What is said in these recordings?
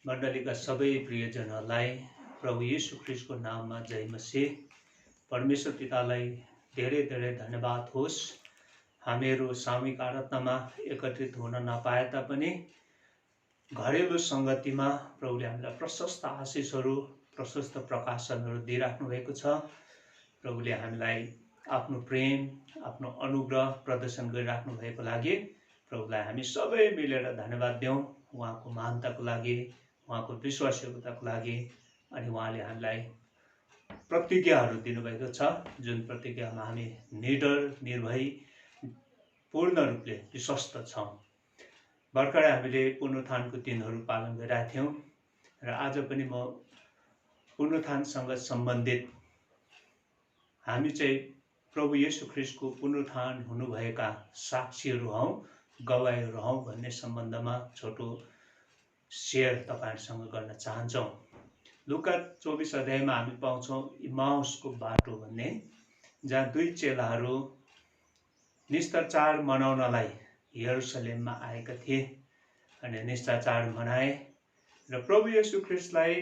मण्डलीका सबै प्रियजनहरूलाई प्रभु येशू ख्रिस्टको नाममा जय मसीह। परमेश्वर पितालाई धेरै धेरै धन्यवाद होस्। हामीहरू सामूहिक आराधनामा एकत्रित हुन नपाए तापनि घरेलु सङ्गतिमा प्रभुले हामीलाई प्रशस्त आशिषहरू, प्रशस्त प्रकाशनहरू दिइराख्नु भएको छ। प्रभुले हामीलाई आफ्नो प्रेम, आफ्नो अनुग्रह प्रदर्शन गरिराख्नु भएको लागि प्रभुलाई हामी सबै मिलेर धन्यवाद दिउँ। उहाँको महानताको लागि, उहाँको विश्वासयोग्यताको लागि। अनि उहाँले हामीलाई प्रतिज्ञाहरू दिनुभएको छ, जुन प्रतिज्ञामा हामी निडर, निर्भय, पूर्ण रूपले विश्वस्त छौँ। भर्खरै हामीले पुनरुत्थानको दिनहरू पालन गरिरहेका थियौँ र आज पनि म पुनरुत्थानसँग सम्बन्धित हामी चाहिँ प्रभु येशू ख्रिस्टको पुनरुत्थान हुनुभएका साक्षीहरू हौँ, गवाईहरू हौँ भन्ने सम्बन्धमा छोटो सेयर तपाईहरुसँग गर्न चाहन्छौँ। लुका 24 अध्यायमा हामी पाउँछौँ इमाउसको बाटो भन्ने, जहाँ दुई चेलाहरू निस्तर चाड मनाउनलाई यरुसलेममा आएका थिए अनि निस्तर चाड मनाए र प्रभु येशू ख्रिस्टलाई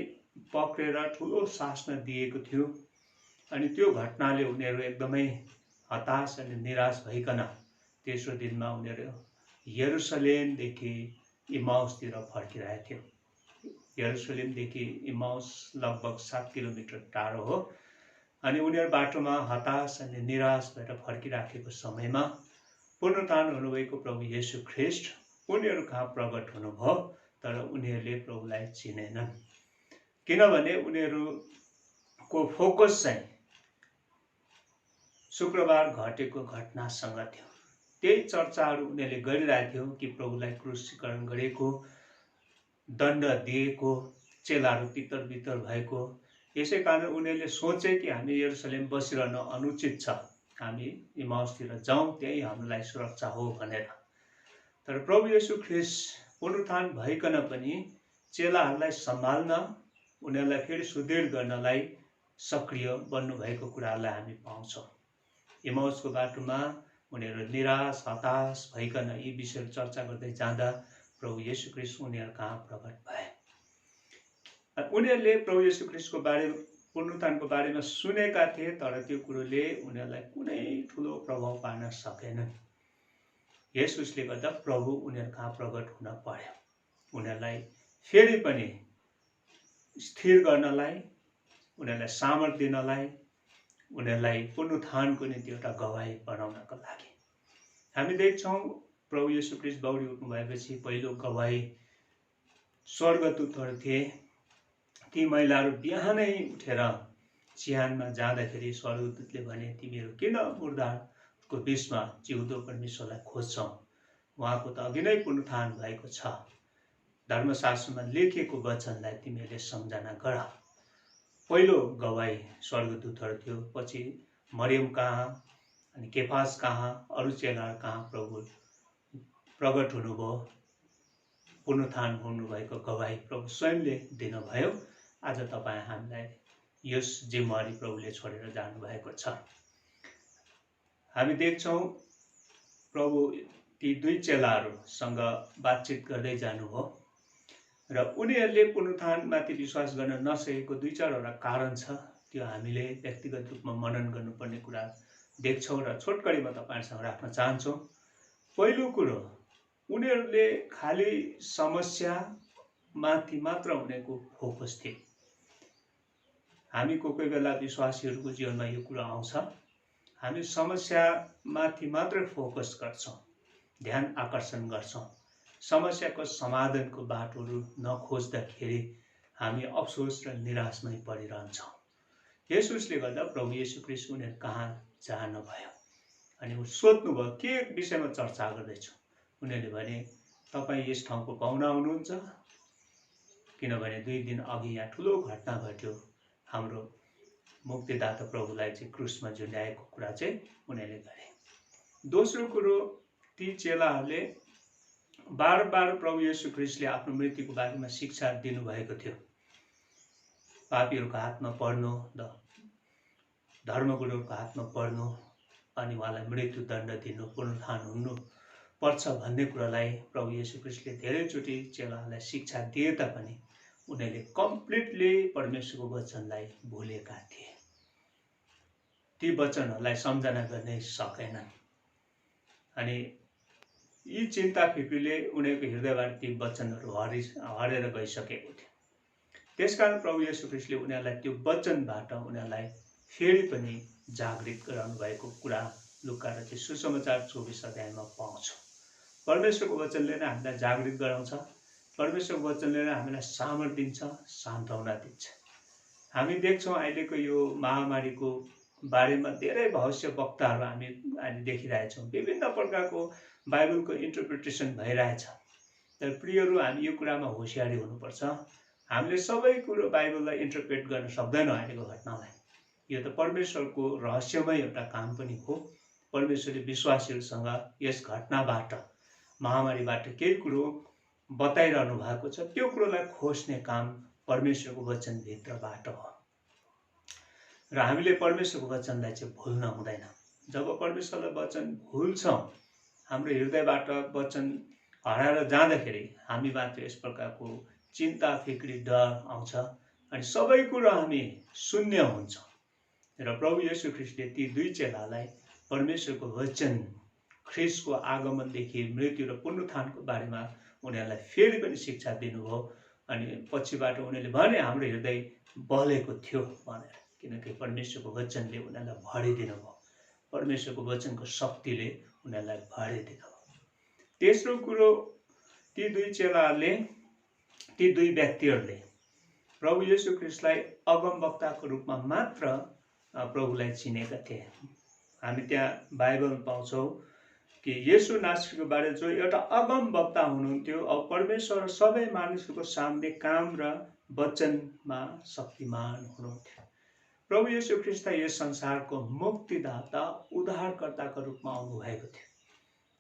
पक्रेर ठुलो शासना दिएको थियो। अनि त्यो घटनाले उनीहरू एकदमै हताश अनि निराश भइकन तेस्रो दिनमा उनीहरू यरुसलेमदेखि इमाउसतिर फर्किरहेको थियो। यरुसलेमदेखि इमाउस लगभग 7 किलोमिटर टाढो हो। अनि उनीहरू बाटोमा हताश अनि निराश भएर फर्किराखेको समयमा पुनरुत्थान हुनुभएको प्रभु येशू ख्रिस्ट उनीहरू कहाँ प्रकट हुनुभयो, तर उनीहरूले प्रभुलाई चिनेनन्, किनभने उनीहरूको फोकस चाहिँ शुक्रबार घटेको घटनासँग थियो। त्यही चर्चाहरू उनीहरूले गरिरहेको थियो कि प्रभुलाई क्रुसीकरण गरेको, दण्ड दिएको, चेलाहरू तितर बितर भएको। यसै कारण उनीहरूले सोचे कि हामी यरुसलेम बसिरहन अनुचित छ, हामी इमाउसतिर जाउँ, त्यही हामीलाई सुरक्षा हो भनेर। तर प्रभु येशू ख्रिस्ट पुनरुत्थान भइकन पनि चेलाहरूलाई सम्हाल्न, उनीहरूलाई फेरि सुदृढ गर्नलाई सक्रिय बन्नुभएको कुरालाई हामी पाउँछौँ। इमाउसको बाटोमा उनीहरू निराश, हताश भइकन यी विषयहरू चर्चा गर्दै जाँदा प्रभु येशू ख्रिस्ट उनीहरू कहाँ प्रकट भए। उनीहरूले प्रभु येशू ख्रिस्टको बारे, पुनरुत्थानको बारेमा सुनेका थिए, तर त्यो कुरोले उनीहरूलाई कुनै ठुलो प्रभाव पार्न सकेनन्। यसुसले गर्दा प्रभु उनीहरू कहाँ प्रकट हुन पर्यो, उनीहरूलाई फेरि पनि स्थिर गर्नलाई, उनीहरूलाई सामर्थ दिनलाई, उनीहरूलाई पुनरुत्थानको निम्ति एउटा गवाही बनाउनको लागि। हामी देख्छौँ प्रभु येशू ख्रिस्ट दौडी उठ्नु भएपछि पहिलो गवाही स्वर्गदूतहरू थिए। ती महिलाहरू बिहानै उठेर चिहानमा जाँदाखेरि स्वर्गदूतले भने, तिमीहरू किन मुर्दाको बिचमा जिउँदो परमेश्वरलाई खोज्छौ, उहाँको त अघि नै पुनरुत्थान भएको छ, धर्मशास्त्रमा लेखिएको वचनलाई तिमीहरूले सम्झना गर। पहिलो गवाही स्वर्गदूतहरू थियो। पछि मरियम कहाँ अनि केफास कहाँ, अरू चेलाहरू कहाँ प्रभु प्रकट हुनुभयो, पुनरुत्थान हुनुभएको गवाही प्रभु स्वयंले दिनुभयो। आज तपाईँ हामीलाई यस जिम्मेवारी प्रभुले छोडेर जानुभएको छ। हामी देख्छौँ प्रभु ती दुई चेलाहरूसँग बातचित गर्दै जानुभयो र उनीहरूले पुनरुत्थानमाथि विश्वास गर्न नसकेको 2-4वटा कारण छ। त्यो हामीले व्यक्तिगत रूपमा मनन गर्नुपर्ने कुरा देख्छौँ र छोटकरीमा तपाईहरुसँग राख्न चाहन्छौँ। पहिलो कुरो, उनीहरूले खाली समस्या माथि मात्र उनीहरूको फोकस थियो। हामी कोही बेला विश्वासीहरूको जीवनमा यो कुरा आउँछ, हामी समस्या माथि मात्र फोकस गर्छौँ, ध्यान आकर्षण गर्छौँ, समस्याको समाधानको बाटोहरू नखोज्दाखेरि हामी अफसोस र निराशमै परिरहन्छौँ। यसुसले गर्दा प्रभु येशू ख्रिस्ट उनीहरू कहाँ जानुभयो अनि सोध्नुभयो, के विषयमा चर्चा गर्दैछौँ। उनीहरूले भने, तपाईँ यस ठाउँको पाहुना हुनुहुन्छ, किनभने 2 दिन अघि यहाँ ठुलो घटना घट्यो, हाम्रो मुक्तिदाता प्रभुलाई चाहिँ क्रुसमा झुन्ड्याएको कुरा चाहिँ उनीहरूले गरे। दोस्रो कुरो, ती चेलाहरूले बार प्रभु येशू ख्रिस्टले आफ्नो मृत्युको बारेमा शिक्षा दिनुभएको थियो। पापीहरूको हातमा पर्नु, धर्मगुरुहरूको हातमा पर्नु अनि उहाँलाई मृत्युदण्ड दिनु, पुनरुत्थान हुनु पर्छ भन्ने कुरालाई प्रभु येशू ख्रिस्टले धेरैचोटि चेलाहरूलाई शिक्षा दिए तापनि उनीहरूले कम्प्लिटली परमेश्वरको वचनलाई भुलेका थिए। ती वचनहरूलाई सम्झना गर्नै सकेनन् अनि यी चिन्ता फिक्रीले उनीहरूको हृदयबाट ती वचनहरू हरेर गइसकेको थियो। त्यसकारण प्रभु येशू ख्रीष्टले उनीहरूलाई त्यो वचनबाट उनीहरूलाई फेरि पनि जागृत गराउनु भएको कुरा लुका र त्यो सुसमाचार 24 अध्यायमा पाउँछौँ। परमेश्वरको वचनले नै हामीलाई जागृत गराउँछ। परमेश्वरको वचनले नै हामीलाई सामर्थ दिन्छ, सान्त्वना दिन्छ। हामी देख्छौँ अहिलेको यो महामारीको बारेमा धेरै भविष्य वक्ताहरू हामी अहिले देखिरहेछौँ। विभिन्न प्रकारको बाइबलको इन्टरप्रिटेसन भइरहेछ। तर प्रियहरू, हामी यो कुरामा होसियारी हुनुपर्छ। हामीले सबै कुरो बाइबललाई इन्टरप्रेट गर्न सक्दैनौँ अहिलेको घटनालाई। यो त परमेश्वरको रहस्यमय एउटा काम पनि हो। परमेश्वरले विश्वासीहरूसँग यस घटनाबाट, महामारीबाट केही कुरो बताइरहनु भएको छ। त्यो कुरोलाई खोज्ने काम परमेश्वरको वचनभित्रबाट हो र हामीले परमेश्वरको वचनलाई चाहिँ भुल्न हुँदैन। जब परमेश्वरलाई वचन भुल्छौँ, हाम्रो हृदयबाट वचन हराएर जाँदाखेरि हामीबाट यस प्रकारको चिन्ता फिक्री डर आउँछ अनि सबै कुरो हामी शून्य हुन्छ। र प्रभु येशू ख्रीष्टले ती दुई चेलालाई परमेश्वरको वचन, ख्रीष्टको आगमनदेखि मृत्यु र पुनरुत्थानको बारेमा उनीहरूलाई फेरि पनि शिक्षा दिनुभयो। अनि पछिबाट उनीहरूले भने हाम्रो हृदय बलेको थियो भनेर, किनकि परमेश्वरको वचनले उनीहरूलाई भरिदिनु भयो। परमेश्वरको वचनको शक्तिले उनीहरूलाई भरिदिनु भयो। तेस्रो कुरो, ती दुई चेलाहरूले, ती दुई व्यक्तिहरूले प्रभु येशू ख्रीष्टलाई अगमवक्ताको रूपमा मात्र प्रभुलाई चिनेका थिए। हामी त्यहाँ बाइबलमा पाउँछौँ कि येशू नासरीको बारे जो एउटा अगमवक्ता हुनुहुन्थ्यो, अब परमेश्वर सबै मानिसहरूको सामने काम र वचनमा शक्तिमान हुनुहुन्थ्यो। प्रभु येशू ख्रीष्ट यस संसारको मुक्तिदाता, उद्धारकर्ताको रूपमा आउनुभएको थियो।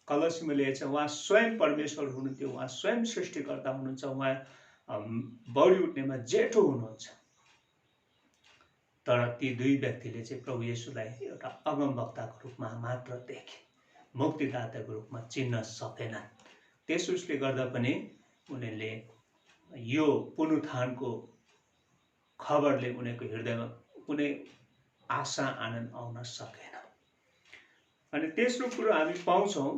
कलसीमा लेखेको छ, उहाँ स्वयं परमेश्वर हुनुहुन्थ्यो, उहाँ स्वयं सृष्टिकर्ता हुनुहुन्छ, उहाँ बढी उठ्नेमा जेठो हुनुहुन्छ। तर ती दुई व्यक्तिले चाहिँ प्रभु येशूलाई एउटा अगमवक्ताको रूपमा मात्र देखे, मुक्तिदाताको रूपमा चिन्न सकेनन्। त्यसले गर्दा पनि उनीहरूले यो पुनरुत्थानको खबरले उनीहरूको हृदयमा कुनै आशा आनन्द आउन सकेन। अनि तेस्रो कुरो हामी पाउँछौँ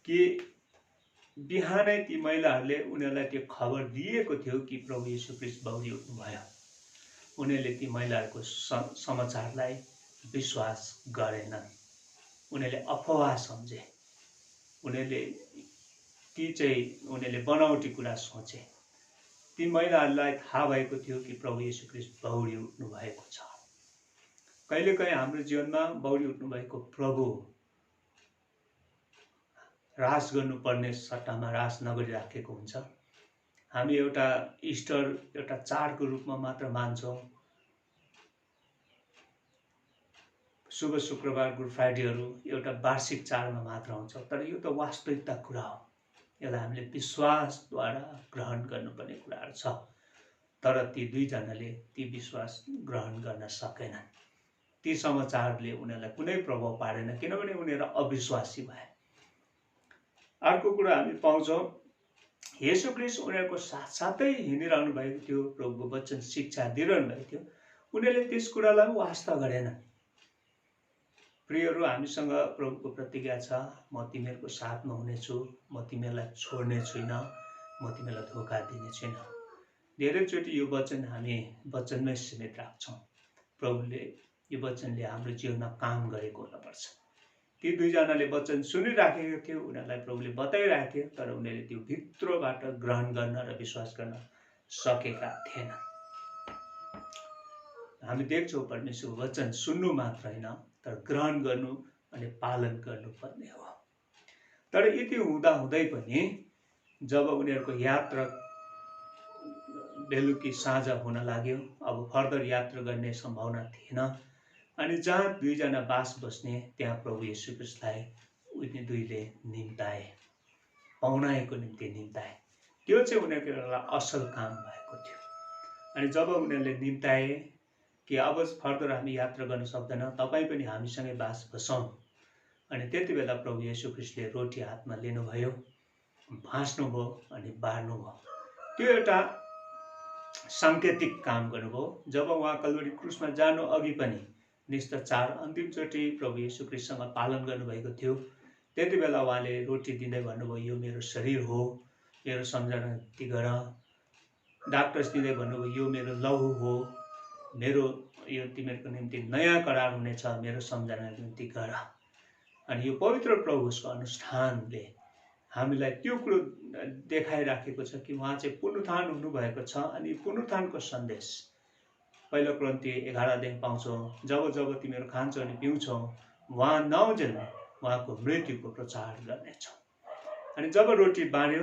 कि बिहानै ती महिलाहरूले उनीहरूलाई त्यो खबर दिएको थियो कि प्रभु येशू ख्रीष्ट बौरी उठ्नुभयो। उनीहरूले ती महिलाहरूको समाचारलाई विश्वास गरेनन्, उनीहरूले अफवाह सम्झे, उनीहरूले बनावटी कुरा सोचे। ती महिलाहरूलाई थाहा भएको थियो कि प्रभु येशू ख्रीष्ट बौरी उठ्नु भएको छ। कहिलेकाहीँ हाम्रो जीवनमा बौरी उठ्नु भएको प्रभु राज गर्नुपर्ने सट्टामा राज नगरिराखेको हुन्छ। हामी एउटा इस्टर एउटा चाडको रूपमा मात्र मान्छौँ। शुभ शुक्रबार, गुड फ्राइडेहरू एउटा वार्षिक चाडमा मात्र हुन्छ। तर यो त वास्तविकता कुरा हो। यसलाई हामीले विश्वासद्वारा ग्रहण गर्नुपर्ने कुराहरू छ। तर ती दुईजनाले ती विश्वास ग्रहण गर्न सकेनन्। ती समाचारले उनीहरूलाई कुनै प्रभाव पारेन, किनभने उनीहरू अविश्वासी भए। अर्को कुरा हामी पाउँछौँ, येशू ख्रीष्ट उनीहरूको साथसाथै हिँडिरहनु भएको थियो, प्रभुको वचन शिक्षा दिइरहनु भएको थियो। उनीहरूले त्यस कुरालाई वास्ता गरेनन्। प्रियहरू, हामीसँग प्रभुको प्रतिज्ञा छ, म तिमीहरूको साथमा हुनेछु, म तिमीहरूलाई छोड्ने छुइनँ, म तिमीलाई धोका दिने छुइनँ। धेरैचोटि यो वचन हामी वचनमै सीमित राख्छौँ। प्रभुले यो वचनले हाम्रो जीवनमा काम गरेको हुनुपर्छ। ती दुईजनाले वचन सुनिराखेको थियो, उनीहरूलाई प्रभुले बताइरहेको थियो, तर उनीहरूले त्यो भित्रबाट ग्रहण गर्न र विश्वास गर्न सकेका थिएनन्। हामी देख्छौँ परमेश्वरको वचन सुन्नु मात्र होइन, तर ग्रहण गर्नु अनि पालन गर्नुपर्ने हो। तर यति हुँदाहुँदै पनि जब उनीहरूको यात्रा बेलुकी साँझ हुन लाग्यो, अब फर्दर यात्रा गर्ने सम्भावना थिएन। अनि जहाँ दुईजना बास बस्ने, त्यहाँ प्रभु येशू ख्रीष्टलाई उनी दुईले निम्ताए, पाउनाइको निम्ति निम्ताए। त्यो चाहिँ उनीहरूको एउटा असल काम भएको थियो। अनि जब उनीहरूले निम्ताए कि अब फर्दर हामी यात्रा गर्न सक्दैन, तपाईँ पनि हामीसँगै बास बसौँ। अनि त्यति बेला प्रभु येशू ख्रीष्टले रोटी हातमा लिनुभयो, भाँच्नुभयो अनि बाँड्नुभयो। त्यो एउटा साङ्केतिक काम गर्नुभयो। जब उहाँ कल्वरी क्रुसमा जानु अघि पनि निष्ठाचार अन्तिमचोटि प्रभु येशू ख्रीष्टसँग पालन गर्नुभएको थियो। त्यति बेला उहाँले रोटी दिँदै भन्नुभयो, यो मेरो शरीर हो, मेरो सम्झना निम्ति गर। डाक्टर्स दिँदै भन्नुभयो, यो मेरो लहु हो, मेरो यो तिमीहरूको निम्ति नयाँ करार हुनेछ, मेरो सम्झना निम्ति गर। अनि यो पवित्र प्रभुको अनुष्ठानले हामीलाई त्यो कुरो देखाइराखेको छ कि उहाँ चाहिँ पुनरुत्थान हुनुभएको छ। अनि पुनरुत्थानको सन्देश पहिलो कोरिन्थी 11 पाउँछौँ, जब जब तिमीहरू खान्छौ अनि पिउँछौ उहाँ नआउन्जेल उहाँको मृत्युको प्रचार गर्नेछौ। अनि जब रोटी बाँड्यो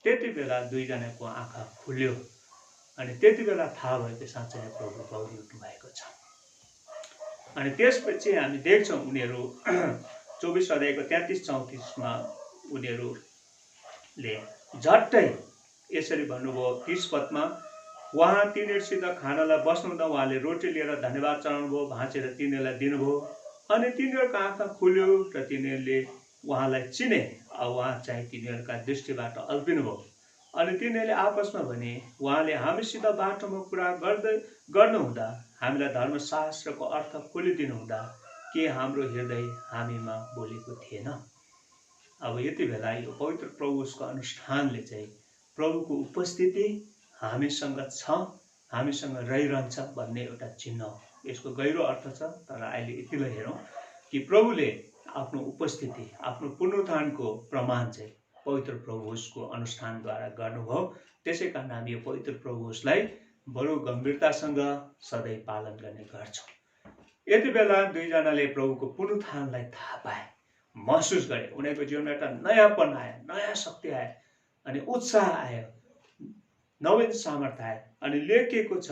त्यति बेला दुईजनाको आँखा खुल्यो अनि त्यति बेला थाहा भयो कि साँच्चै प्रभु बौरी उठ्नु भएको छ। अनि त्यसपछि हामी देख्छौँ उनीहरू 24 अध्यायको 33-34मा उनीहरूले झट्टै यसरी भन्नुभयो। 30 पदमा उहाँ तिनीहरूसित खानालाई बस्नुहुँदा उहाँले रोटी लिएर धन्यवाद चढाउनुभयो, भाँचेर तिनीहरूलाई दिनुभयो। अनि तिनीहरूको आँखा खुल्यो र तिनीहरूले उहाँलाई चिने। उहाँ चाहिँ तिनीहरूका दृष्टिबाट अल्पिनुभयो। अनि तिनीहरूले आपसमा भने, उहाँले हामीसित बाटोमा कुरा गर्नुहुँदा हामीलाई धर्मशास्त्रको अर्थ खोलिदिनुहुँदा के हाम्रो हृदय हामीमा बोलेको थिएन। अब यति बेला यो पवित्र प्रभुको अनुष्ठानले चाहिँ प्रभुको उपस्थिति हामीसँग छ, हामीसँग रहिरहन्छ भन्ने एउटा चिन्ह हो। यसको गहिरो अर्थ छ, तर अहिले यतिलाई हेरौँ कि प्रभुले आफ्नो उपस्थिति, आफ्नो पुनरुत्थानको प्रमाण चाहिँ पवित्र प्रभुको अनुष्ठानद्वारा गर्नुभयो। त्यसै कारण हामी यो पवित्र प्रभुलाई बडो गम्भीरतासँग सधैँ पालन गर्ने गर्छौँ। यति बेला दुईजनाले प्रभुको पुनरुत्थानलाई थाहा पाए, महसुस गरे। उनीहरूको जीवनमा एउटा नयाँपन आयो, नयाँ शक्ति आयो अनि उत्साह आयो, नवीन सामर्थ्य आयो। अनि लेखिएको छ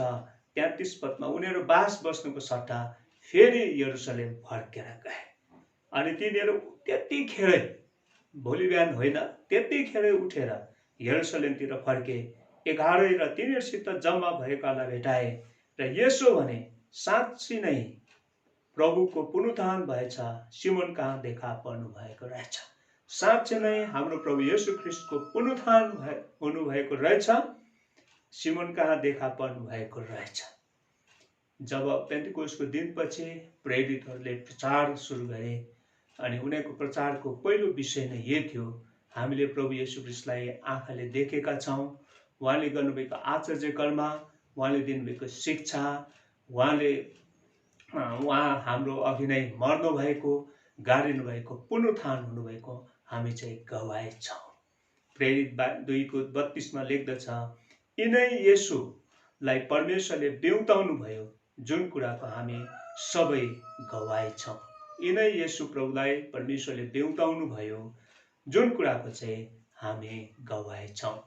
33 पदमा, उनीहरू बास बस्नुको सट्टा फेरि यरुसलेम फर्केर गए। अनि तिनीहरू त्यतिखेरै, भोलि बिहान होइन, त्यतिखेरै उठेर यरुसलेमतिर फर्के। 11 र तिनीहरूसित जम्मा भएकालाई भेटाए र यसो भने, साँच्ची नै प्रभुको पुनरुत्थान भएछ, सिमोन कहाँ देखा पर्नु भएको रहेछ। साँच्चै नै हाम्रो प्रभु येशू ख्रीष्टको पुनरुत्थान हुनुभएको रहेछ, सिमोन कहाँ देखा पर्नु भएको रहेछ। जब पेन्टिकोस्टको दिनपछि प्रेरितहरूले प्रचार सुरु गरे अनि उनीहरूको प्रचारको पहिलो विषय नै यही थियो, हामीले प्रभु येशू ख्रीष्टलाई आँखाले देखेका छौँ, उहाँले गर्नुभएको आश्चर्य कर्म, उहाँले दिनुभएको शिक्षा, उहाँ हाम्रो अघि नै मर्नु भएको, गाडिनु भएको, पुनरुत्थान हुनुभएको हामी चाहिँ गवाही छौँ। प्रेरित 2:32 लेख्दछ, यिनै येशूलाई परमेश्वरले बिउताउनु भयो, जुन कुराको हामी सबै गवाही छौँ। यिनै येशू प्रभुलाई परमेश्वरले बिउताउनु भयो, जुन कुराको चाहिँ हामी गवाही छौँ।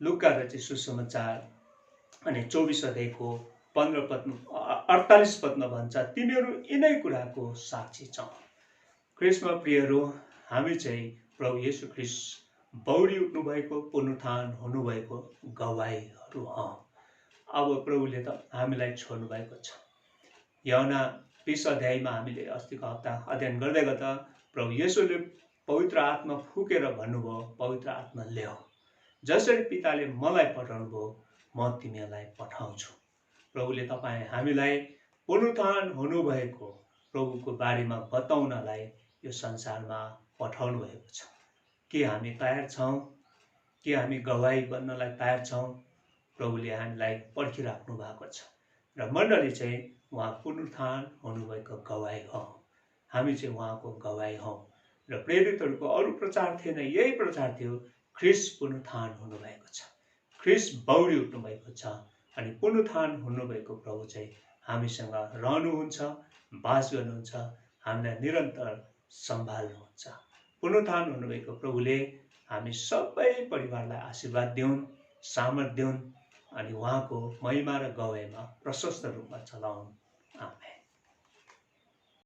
लुका रचित सुसमाचार अनि 24 अध्यायको 48 पदमा भन्छ, तिमीहरू यिनै कुराको साक्षी छौ। ख्रीष्टमा प्रियहरू, हामी चाहिँ प्रभु येशू ख्रीष्ट बौरी उठ्नु भएको, पुनरुत्थान हुनुभएको गवाहीहरू हौँ। अब प्रभुले त हामीलाई छोड्नु भएको छ। यूहन्ना 20 अध्यायमा हामीले अस्तिको हप्ता अध्ययन गर्दै गर्दा प्रभु येशूले पवित्र आत्मा फुकेर भन्नुभयो, पवित्र आत्मा ल्याऊ, जसरी पिताले मलाई पठाउनु भयो म तिमीहरूलाई पठाउँछु। प्रभुले हामीलाई पुनरुत्थान हुनुभएको प्रभुको बारेमा बताउनलाई यो संसारमा पठाउनु भएको छ। के हामी तयार छौँ? के हामी गवाही बन्नलाई तयार छौँ? प्रभुले हामीलाई पर्खिराख्नु भएको छ र मण्डली चाहिँ उहाँ पुनरुत्थान हुनुभएको गवाही हौ। हामी चाहिँ उहाँको गवाही हौ। र प्रेरितहरूको अरू प्रचार थिएन, यही प्रचार थियो, ख्रीष्ट पुनरुत्थान हुनुभएको छ, ख्रीष्ट बौरी उठ्नु भएको छ अनि पुनरुत्थान हुनुभएको प्रभु चाहिँ हामीसँग रहनुहुन्छ, बास गर्नुहुन्छ, हामीलाई निरन्तर सम्हाल्नुहुन्छ। पुनरुत्थान हुनुभएको प्रभुले हामी सबै परिवारलाई आशीर्वाद दिउन्, सामर्थ दिउन् अनि उहाँको महिमा र गवाहीमा प्रशस्त रूपमा चलाउन्। आमेन।